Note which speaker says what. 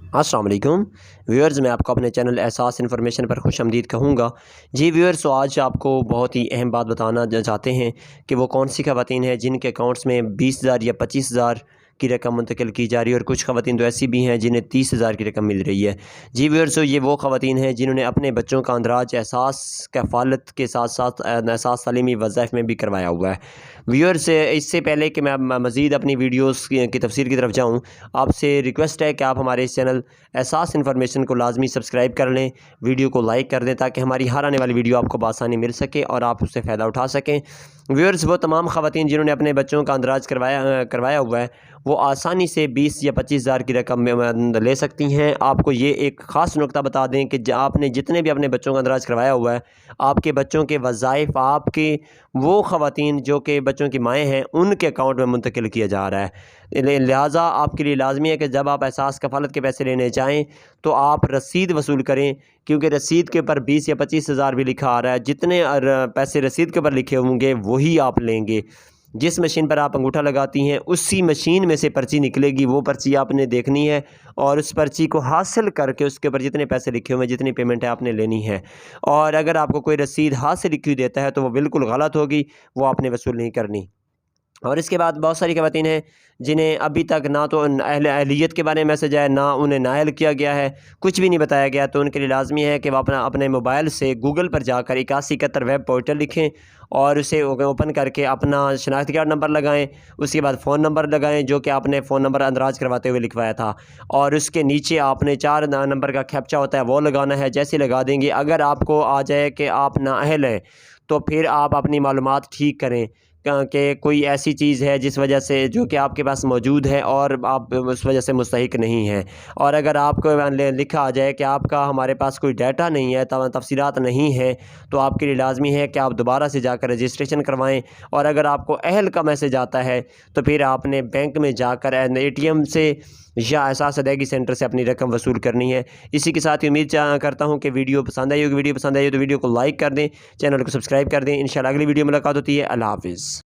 Speaker 1: السلام علیکم ویورز، میں آپ کو اپنے چینل احساس انفارمیشن پر خوش آمدید کہوں گا۔ جی ویورز، تو آج آپ کو بہت ہی اہم بات بتانا چاہتے ہیں کہ وہ کون سی خواتین ہیں جن کے اکاؤنٹس میں 20,000 یا 25,000 کی رقم منتقل کی جا رہی ہے، اور کچھ خواتین تو ایسی بھی ہیں جنہیں 30,000 کی رقم مل رہی ہے۔ جی ویورز، تو یہ وہ خواتین ہیں جنہوں نے اپنے بچوں کا اندراج احساس کفالت کے ساتھ ساتھ احساس تعلیمی وظائف میں بھی کروایا ہوا ہے۔ ویورز، اس سے پہلے کہ میں مزید اپنی ویڈیوز کی تفسیر کی طرف جاؤں، آپ سے ریکویسٹ ہے کہ آپ ہمارے اس چینل احساس انفارمیشن کو لازمی سبسکرائب کر لیں، ویڈیو کو لائک کر دیں تاکہ ہماری ہر آنے والی ویڈیو آپ کو بآسانی مل سکے اور آپ اس سے فائدہ اٹھا سکیں۔ ویورز، وہ تمام خواتین جنہوں نے اپنے بچوں کا اندراج کروایا ہوا ہے، وہ آسانی سے 20 یا 25,000 کی رقم لے سکتی ہیں۔ آپ کو یہ ایک خاص نکتہ بتا دیں کہ آپ نے جتنے بھی اپنے بچوں کا اندراج کروایا ہوا ہے، آپ کے بچوں کے وظائف آپ کے وہ خواتین جو کہ بچوں کی مائیں ہیں ان کے اکاؤنٹ میں منتقل کیا جا رہا ہے۔ لہٰذا آپ کے لیے لازمی ہے کہ جب آپ احساس کفالت کے پیسے لینے جائیں تو آپ رسید وصول کریں، کیونکہ رسید کے اوپر 20 یا 25,000 بھی لکھا آ رہا ہے۔ جتنے پیسے رسید کے اوپر لکھے ہوں گے وہی آپ لیں گے۔ جس مشین پر آپ انگوٹھا لگاتی ہیں اسی مشین میں سے پرچی نکلے گی، وہ پرچی آپ نے دیکھنی ہے اور اس پرچی کو حاصل کر کے اس کے اوپر جتنے پیسے لکھے ہوئے ہیں، جتنی پیمنٹ ہے، آپ نے لینی ہے۔ اور اگر آپ کو کوئی رسید ہاتھ سے لکھی ہوئی دیتا ہے تو وہ بالکل غلط ہوگی، وہ آپ نے وصول نہیں کرنی۔ اور اس کے بعد بہت ساری خواتین ہیں جنہیں ابھی تک نہ تو اہلیت کے بارے میں میسج ہے، نہ انہیں نااہل کیا گیا ہے، کچھ بھی نہیں بتایا گیا، تو ان کے لیے لازمی ہے کہ وہ اپنے موبائل سے گوگل پر جا کر 8171 ویب پورٹل لکھیں اور اسے اوپن کر کے اپنا شناختی کارڈ نمبر لگائیں، اس کے بعد فون نمبر لگائیں جو کہ آپ نے فون نمبر اندراج کرواتے ہوئے لکھوایا تھا، اور اس کے نیچے آپ نے 4 نمبر کا کیپچا ہوتا ہے وہ لگانا ہے۔ جیسے لگا دیں گے، اگر آپ کو آ جائے کہ آپ نااہل ہیں تو پھر آپ اپنی معلومات ٹھیک کریں کہ کوئی ایسی چیز ہے جس وجہ سے جو کہ آپ کے پاس موجود ہے اور آپ اس وجہ سے مستحق نہیں ہیں۔ اور اگر آپ کو لکھا آ جائے کہ آپ کا ہمارے پاس کوئی ڈیٹا نہیں ہے، تفصیلات نہیں ہے، تو آپ کے لیے لازمی ہے کہ آپ دوبارہ سے جا کر رجسٹریشن کروائیں۔ اور اگر آپ کو اہل کا میسج آتا ہے تو پھر آپ نے بینک میں جا کر ATM سے یا احساس ادائیگی سینٹر سے اپنی رقم وصول کرنی ہے۔ اسی کے ساتھ امید کرتا ہوں کہ ویڈیو پسند آئی ہوگی۔ ویڈیو پسند آئی ہو تو ویڈیو کو لائک کر دیں، چینل کو سبسکرائب کر دیں۔ انشاءاللہ اگلی ویڈیو ملاقات ہوتی ہے۔ اللہ حافظ۔